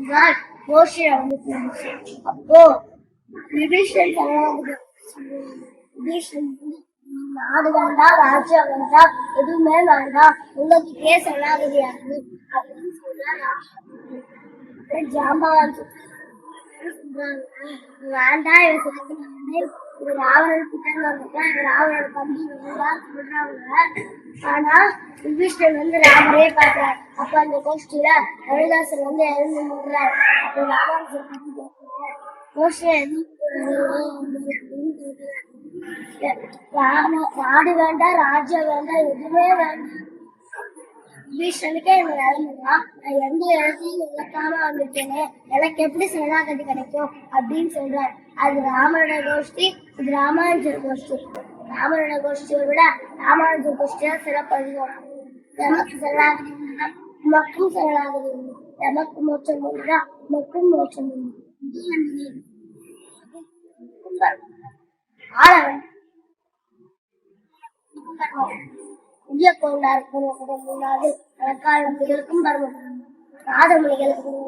என்றால் கோஷிய வந்து அப்போ விபீஷன் நாடு வேண்டாம், ராஜ்யம் வேண்டாம், எதுவுமே வேண்டாம், உங்ககிட்டே சரணாகதியாது அப்படின்னு சொல்றாரு. ஜாம்பவான் வேண்டாம், இது ராவணன் கிட்ட ராவணோட தம்பி வேண்டாம் சொல்றாங்க. ஆனா விபீஷணன் வந்து ராமரே பாக்குறாரு. அப்ப அந்த கோஷ்டியில ஹரிதாசர் வந்து எழுந்து நின்றார். அப்ப ராமானுஜர் நாடு வேண்டாம், ராஜ்யம் வேண்டாம், எதுவுமே வேண்டாம், விபீஷனுக்கே இந்த நிலைமையா, நான் எந்த இடத்தையும் இழக்காம வந்துட்டேனே, எனக்கு எப்படி சரணாகதி கிடைக்கும் அப்படின்னு சொல்றாரு. அது ராமனோட கோஷ்டி, இது ராமானுஜர் கோஷ்டி. ராமனோட கோஷ்டியை விட ராமானுஜர் கோஷ்டியா சிறப்பு அதிகம். எமக்கு சரணாகதி உண்டுனா உமக்கும் சரணாகதி உண்டு, எமக்கு மோட்சம் உண்டுனா உமக்கும் மோட்சம் உண்டு. புதிய கோயிலாருக்கும் முன்னாடி வழக்காளர்களுக்கும் பருவம், நாதமொழிகளுக்கும்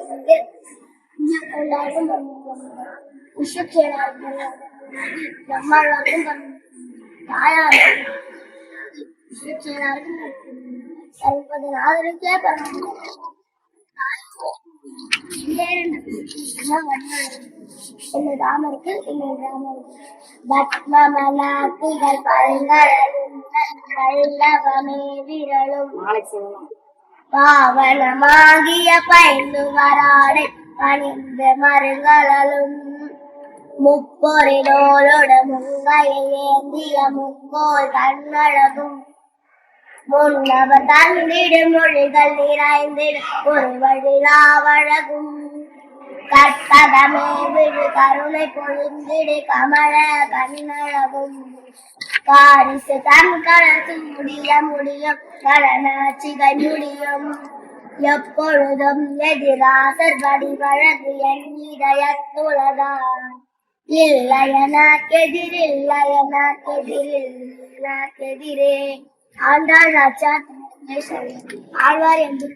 புதிய கோயிலாருக்கும் பருவம், விஸ்வக்சேனாருக்கும் பிரம்மாளுக்கும் பருவம், தாயாருக்கும் விஸ்வக்சேனாருக்கும் பருவம், நாதனுக்கே பருவம். என்ன ராமருக்கு இன்னும் ராமருக்கு பத்மமலாத்திகள் பல்லவமே விரலும் பாவனமாகிய பைந்து வராடை பணிந்த மருங்கலும் முப்பொரிடோட முங்கையை ஏந்திய முக்கோள் தன்னழகும் முன்னவர் தந்திடு மொழிகள் நிறைந்திடு ஒரு வழிலாவழகும் கற்பகமே விடு கருணை பொழிந்திடு கமல கண்ணழகும் காரிசு தன் கழத்து முடியும் கடனாட்சிகள் முடியும் எப்பொழுதும் எதிராசர் வடிவழகு என் இதயத்துளதான் இல்லையெதிரே ஆண்டாள் ராஜா ஆழ்வார் என்று